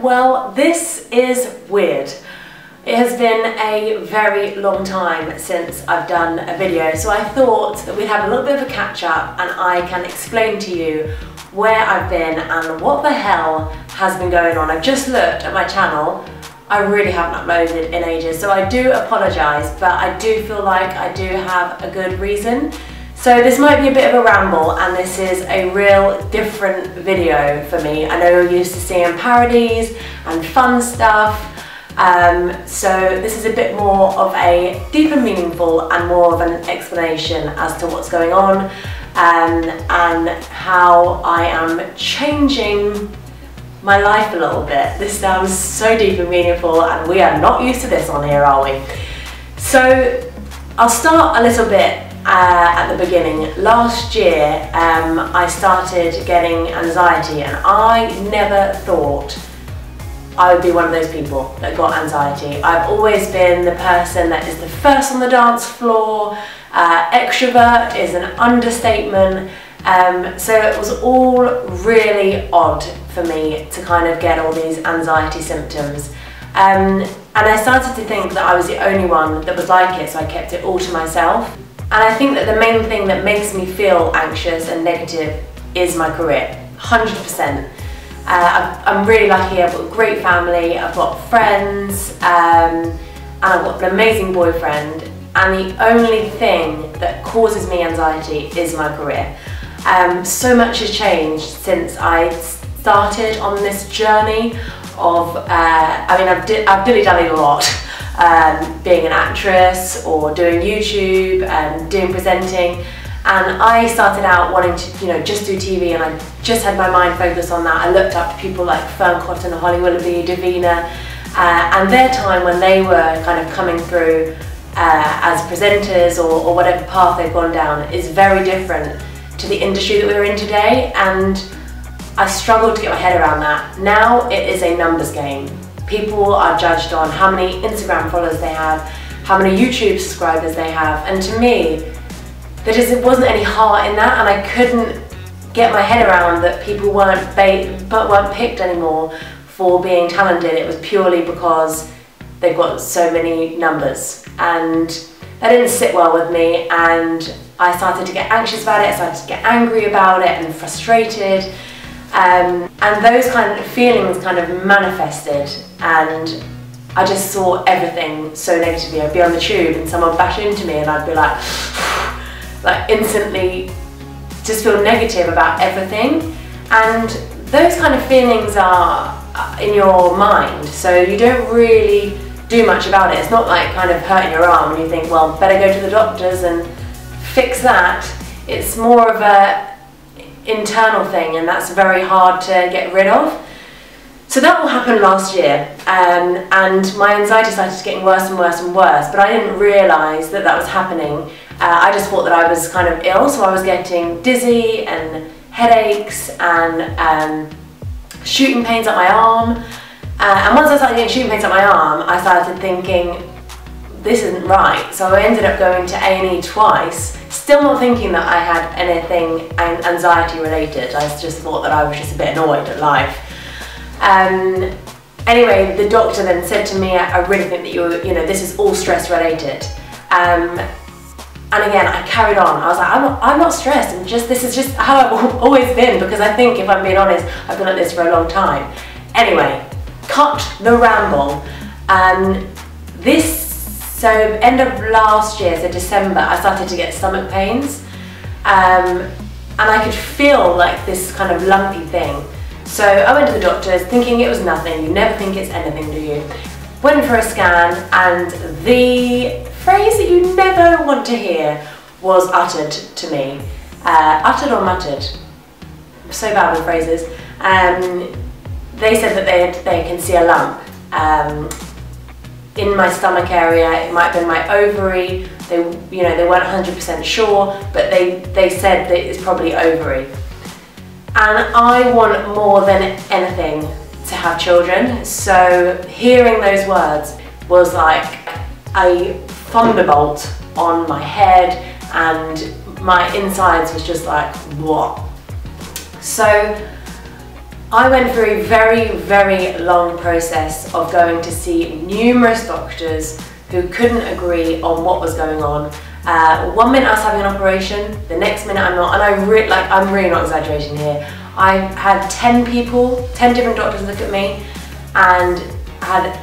Well, this is weird. It has been a very long time since I've done a video, so I thought that we'd have a little bit of a catch up and I can explain to you where I've been and what the hell has been going on. I've just looked at my channel. I really haven't uploaded in ages, so I do apologise, but I do feel like I do have a good reason. So this might be a bit of a ramble, and this is a real different video for me. I know you're used to seeing parodies and fun stuff, so this is a bit more of a deep and meaningful and more of an explanation as to what's going on and how I am changing my life a little bit. This sounds so deep and meaningful, and we are not used to this on here, are we? So I'll start a little bit at the beginning. Last year I started getting anxiety, and I never thought I would be one of those people that got anxiety. I've always been the person that is the first on the dance floor. Extrovert is an understatement, so it was all really odd for me to kind of get all these anxiety symptoms. And I started to think that I was the only one that was like it, so I kept it all to myself. And I think that the main thing that makes me feel anxious and negative is my career, 100%. I'm really lucky, I've got a great family, I've got friends, and I've got an amazing boyfriend, and the only thing that causes me anxiety is my career. So much has changed since I started on this journey of, I've dilly-dallied a lot. Being an actress or doing YouTube and doing presenting, and I started out wanting to just do TV, and I just had my mind focused on that. I looked up to people like Fern Cotton, Holly Willoughby, Davina, and their time when they were kind of coming through as presenters or whatever path they've gone down is very different to the industry that we're in today, and I struggled to get my head around that. Now it is a numbers game. People are judged on how many Instagram followers they have, how many YouTube subscribers they have, and to me, there just wasn't any heart in that, and I couldn't get my head around that people weren't picked anymore for being talented. It was purely because they've got so many numbers, and that didn't sit well with me, and I started to get anxious about it, I started to get angry about it and frustrated. And those kind of feelings kind of manifested, and I just saw everything so negatively. I'd be on the tube and someone would bash into me, and I'd be like instantly just feel negative about everything. And those kind of feelings are in your mind, so you don't really do much about it. It's not like kind of hurting your arm and you think, well, better go to the doctors and fix that. It's more of a internal thing, and that's very hard to get rid of. So that all happened last year, and my anxiety started getting worse and worse and worse, but I didn't realise that that was happening. I just thought that I was kind of ill, so I was getting dizzy and headaches and shooting pains up my arm, and once I started getting shooting pains up my arm, I started thinking, this isn't right. So I ended up going to A&E twice, still not thinking that I had anything anxiety related. I just thought that I was just a bit annoyed at life. Anyway, the doctor then said to me, I really think that this is all stress related. And again, I carried on. I was like, I'm not stressed, and this is just how I've always been, because I think, if I'm being honest, I've been like this for a long time. Anyway, cut the ramble. So end of last year, so December, I started to get stomach pains, and I could feel like this kind of lumpy thing. So I went to the doctors thinking it was nothing. You never think it's anything, do you? Went for a scan, and the phrase that you never want to hear was uttered to me. Uttered or muttered? I'm so bad with phrases. They said that they can see a lump in my stomach area. It might have been my ovary. They weren't 100% sure, but they said that it's probably ovary. And I want more than anything to have children, so hearing those words was like a thunderbolt on my head, and my insides was just like, what? So I went through a very, very long process of going to see numerous doctors who couldn't agree on what was going on. One minute I was having an operation, the next minute I'm not, and I'm really not exaggerating here. I had 10 different doctors look at me, and had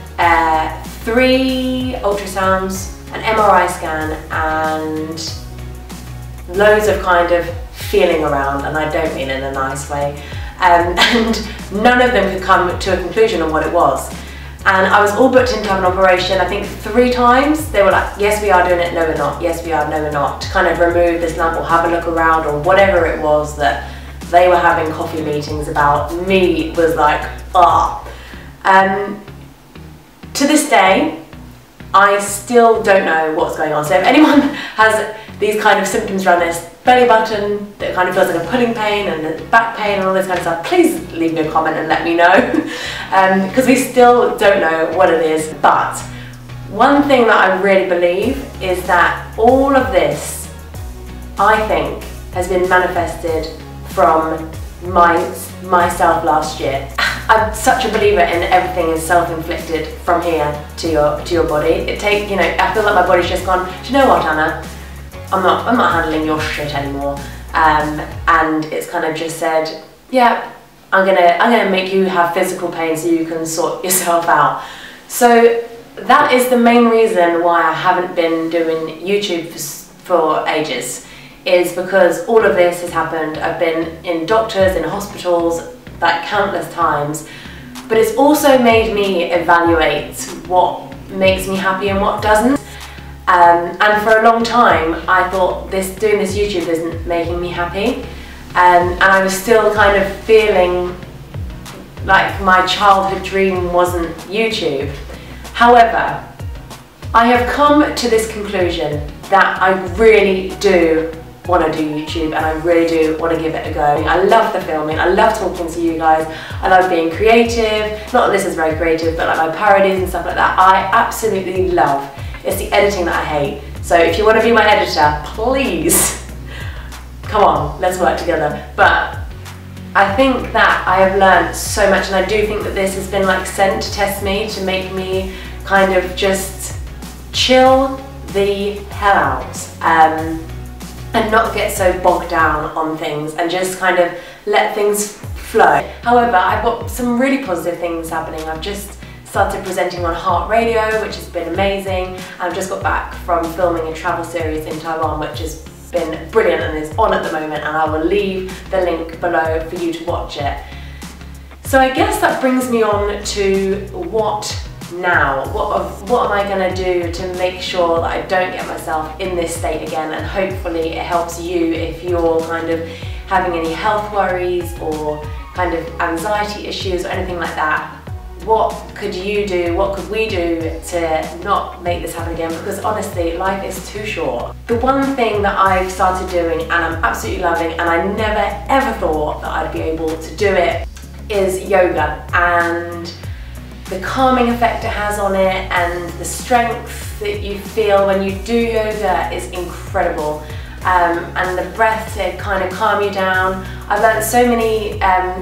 3 ultrasounds, an MRI scan, and loads of kind of feeling around, and I don't mean in a nice way. And none of them could come to a conclusion on what it was. And I was all booked in to have an operation, I think 3 times. They were like, yes we are doing it, no we're not, yes we are, no we're not, to kind of remove this lump or have a look around or whatever it was that they were having coffee meetings about. Me was like, ah. To this day, I still don't know what's going on. So if anyone has these kind of symptoms around this belly button that kind of feels like a pulling pain and the back pain and all this kind of stuff, please leave me a comment and let me know, because we still don't know what it is. But one thing that I really believe is that all of this, I think, has been manifested from myself last year. I'm such a believer in everything is self-inflicted from here to your body. I feel like my body's just gone, do you know what, Anna? I'm not handling your shit anymore. And it's kind of just said, yeah, I'm gonna make you have physical pain so you can sort yourself out. So that is the main reason why I haven't been doing YouTube for ages, is because all of this has happened. I've been in doctors, in hospitals, like countless times, but it's also made me evaluate what makes me happy and what doesn't. And for a long time I thought doing this YouTube isn't making me happy, and I was still kind of feeling like my childhood dream wasn't YouTube. However, I have come to this conclusion that I really do want to do YouTube, and I really do want to give it a go. I love the filming, I love talking to you guys, I love being creative. Not that this is very creative, but like my parodies and stuff like that, I absolutely love. It's the editing that I hate. So if you want to be my editor, please, come on, let's work together. But I think that I have learned so much, and I do think that this has been like sent to test me, to make me kind of just chill the hell out. And not get so bogged down on things and just kind of let things flow. However, I've got some really positive things happening. I've just started presenting on Heart Radio, which has been amazing. I've just got back from filming a travel series in Taiwan, which has been brilliant and is on at the moment, and I will leave the link below for you to watch it. So I guess that brings me on to what now? What am I going to do to make sure that I don't get myself in this state again, and hopefully it helps you if you're kind of having any health worries or kind of anxiety issues or anything like that. What could you do, what could we do to not make this happen again? Because honestly, life is too short. The one thing that I've started doing and I'm absolutely loving, and I never ever thought that I'd be able to do it, is yoga. And the calming effect it has on it and the strength that you feel when you do yoga is incredible. And the breath to kind of calm you down. I've learned so many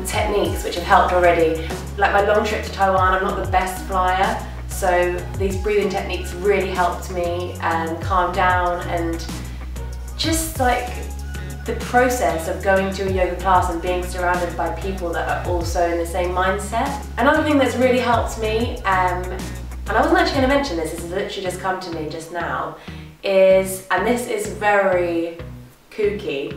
techniques which have helped already. Like my long trip to Taiwan, I'm not the best flyer, so these breathing techniques really helped me calm down, and just like the process of going to a yoga class and being surrounded by people that are also in the same mindset. Another thing that's really helped me, and I wasn't actually going to mention this, this has literally just come to me just now, is, and this is very kooky,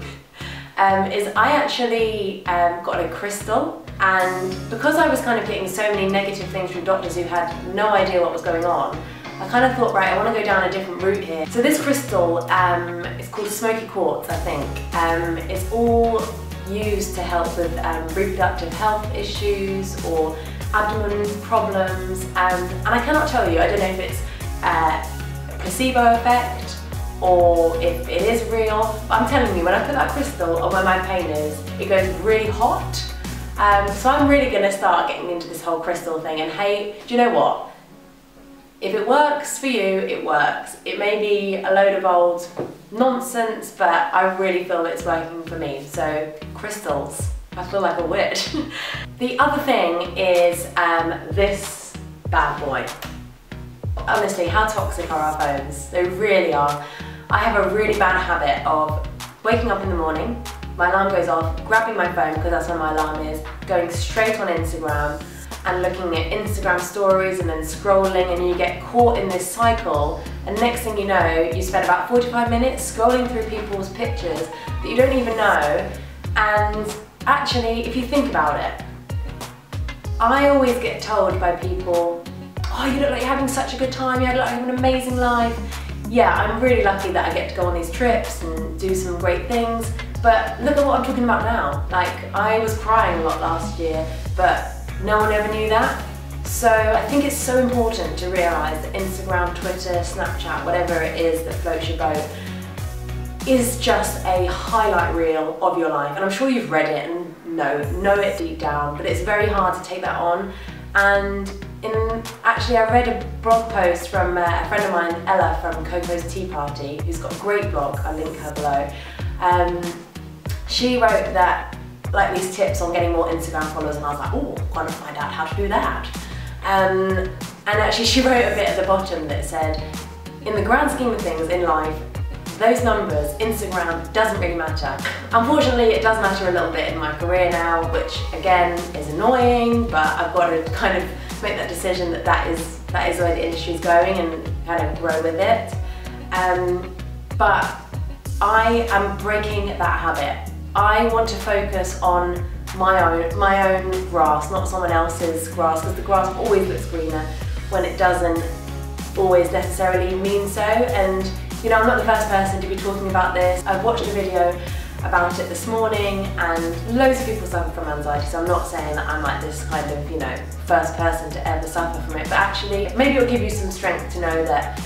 is I actually got a crystal, and because I was kind of getting so many negative things from doctors who had no idea what was going on, I kind of thought, right, I want to go down a different route here. So this crystal, it's called smoky quartz, I think. It's all used to help with reproductive health issues or abdomen problems, and I cannot tell you, I don't know if it's a placebo effect or if it is real, but I'm telling you, when I put that crystal on where my pain is, it goes really hot. So I'm really going to start getting into this whole crystal thing, and hey, do you know what? If it works for you, it works. It may be a load of old nonsense, but I really feel it's working for me. So crystals, I feel like a witch. The other thing is this bad boy. Honestly, how toxic are our phones? They really are. I have a really bad habit of waking up in the morning, my alarm goes off, grabbing my phone because that's when my alarm is, going straight on Instagram and looking at Instagram stories and then scrolling, and you get caught in this cycle, and next thing you know, you spend about 45 minutes scrolling through people's pictures that you don't even know. And actually, if you think about it, I always get told by people, oh, you look like you're having such a good time, you look like you have an amazing life. Yeah, I'm really lucky that I get to go on these trips and do some great things, but look at what I'm talking about now. Like, I was crying a lot last year, but no one ever knew that. So I think it's so important to realise that Instagram, Twitter, Snapchat, whatever it is that floats your boat, is just a highlight reel of your life. And I'm sure you've read it and know it deep down, but it's very hard to take that on. And actually, I read a blog post from a friend of mine, Ella from Coco's Tea Party, who's got a great blog, I'll link her below. She wrote that, like, these tips on getting more Instagram followers, and I was like, oh, I've got to find out how to do that. And actually she wrote a bit at the bottom that said, in the grand scheme of things in life, those numbers, Instagram doesn't really matter. Unfortunately, it does matter a little bit in my career now, which again is annoying, but I've got to kind of make that decision that that is where the industry is going and kind of grow with it. But I am breaking that habit. I want to focus on my own grass, not someone else's grass, because the grass always looks greener when it doesn't always necessarily mean so. And you know, I'm not the first person to be talking about this. I've watched a video about it this morning, and loads of people suffer from anxiety, so I'm not saying that I'm like this kind of, you know, first person to ever suffer from it, but actually maybe it'll give you some strength to know that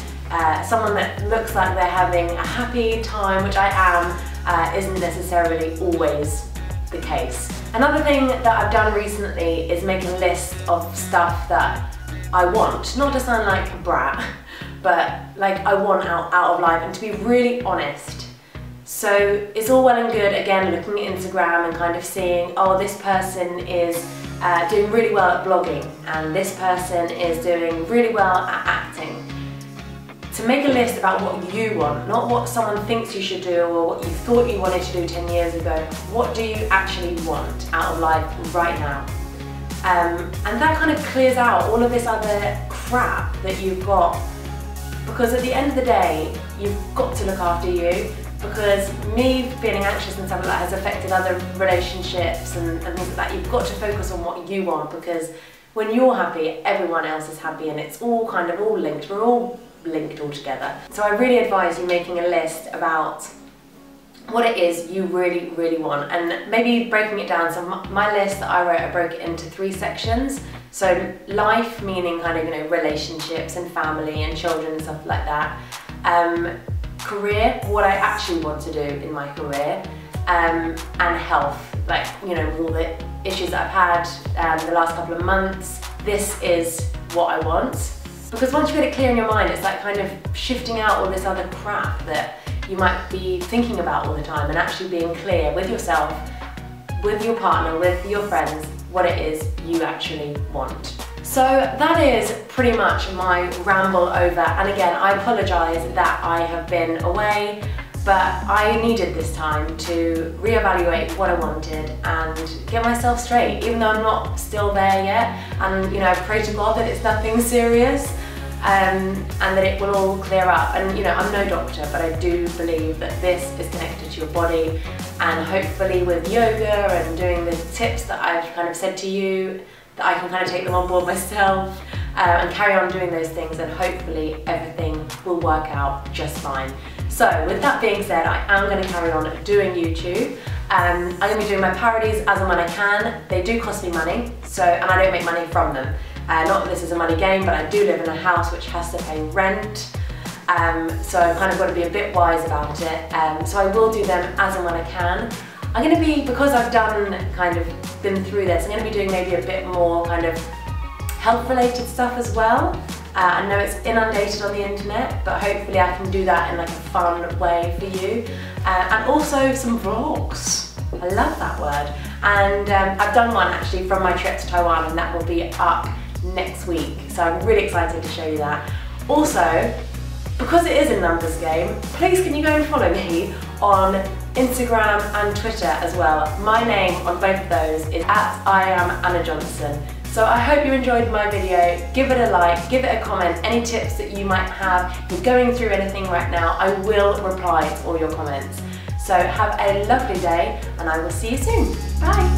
someone that looks like they're having a happy time, which I am, isn't necessarily always the case. Another thing that I've done recently is make a list of stuff that I want, not to sound like a brat, but like I want out of life, and to be really honest. So it's all well and good, again, looking at Instagram and kind of seeing, oh, this person is doing really well at blogging, and this person is doing really well at acting. To make a list about what you want, not what someone thinks you should do or what you thought you wanted to do 10 years ago. What do you actually want out of life right now? And that kind of clears out all of this other crap that you've got, because at the end of the day, you've got to look after you, because me feeling anxious and stuff like that has affected other relationships and things like that. You've got to focus on what you want, because when you're happy, everyone else is happy, and it's all kind of all linked. We're all linked all together. So I really advise you making a list about what it is you really, really want, and maybe breaking it down. So my list that I wrote, I broke it into 3 sections. So life, meaning kind of, you know, relationships and family and children and stuff like that. Career, what I actually want to do in my career. And health, like, you know, all the issues that I've had the last couple of months. This is what I want. Because once you get it clear in your mind, it's like kind of shifting out all this other crap that you might be thinking about all the time, and actually being clear with yourself, with your partner, with your friends, what it is you actually want. So that is pretty much my ramble over, and again, I apologise that I have been away, but I needed this time to reevaluate what I wanted and get myself straight, even though I'm not still there yet. And you know, I pray to God that it's nothing serious, and that it will all clear up. And you know, I'm no doctor, but I do believe that this is connected to your body, and hopefully with yoga and doing the tips that I've kind of said to you, that I can kind of take them on board myself and carry on doing those things, and hopefully everything will work out just fine. So with that being said, I am going to carry on doing YouTube. I'm going to be doing my parodies as and when I can. They do cost me money, and I don't make money from them. Not that this is a money game, but I do live in a house which has to pay rent, so I've kind of got to be a bit wise about it. So I will do them as and when I can. I'm going to be, because I've been through this, I'm going to be doing maybe a bit more kind of health related stuff as well. I know it's inundated on the internet, but hopefully I can do that in like a fun way for you. And also some vlogs. I love that word. And I've done one actually from my trip to Taiwan, and that will be up next week. So I'm really excited to show you that. Also, because it is a numbers game, please can you go and follow me on Instagram and Twitter as well. My name on both of those is @IamAnnaJohnson. So I hope you enjoyed my video. Give it a like, give it a comment, any tips that you might have. If you're going through anything right now, I will reply to all your comments. So have a lovely day, and I will see you soon. Bye.